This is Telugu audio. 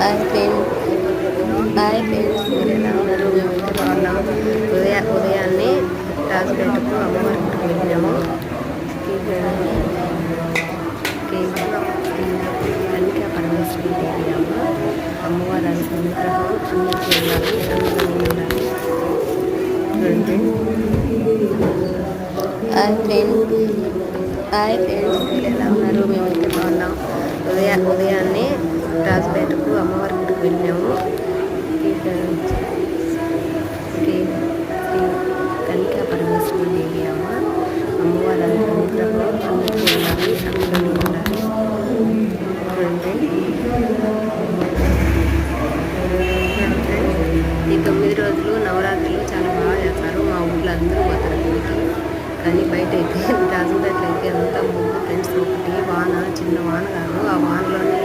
హాయ్ ఫ్రెండ్స్, మీరు ఎలా ఉన్నారు? మేమైతే బాగున్నాం. ఉదయాన్నే రాజుపేటకు అమ్మవారి గుడికి వెళ్ళాము. కనికా పరమేశ్వరి దేవి అమ్మవారి అనుగ్రహం అందరికీ ఉండాలి, అందరూ ఉండాలి. హాయ్ ఫ్రెండ్స్, మీరు ఎలా ఉన్నారు? మేమైతే బాగున్నాం. ఉదయాన్నే రాజుపేటకు అమ్మవారి గుడికి వెళ్ళాము. కనికా పరమేశ్వరి దేవి అమ్మవారి అనుగ్రహం అందరికీ ఉండాలి, అందరూ ఉండాలి. ఈ 9 రోజులు నవరాత్రులు చాలా బాగా చేస్తారు. మా ఊళ్ళో అందరూ పోతారు గుడికి. కానీ బయట అయితే రాజుపేటలో అయితే అంతా ముగ్గు ఫ్రెండ్స్, ఒకటి వాన, చిన్న వాన కాదు, ఆ వానలోనే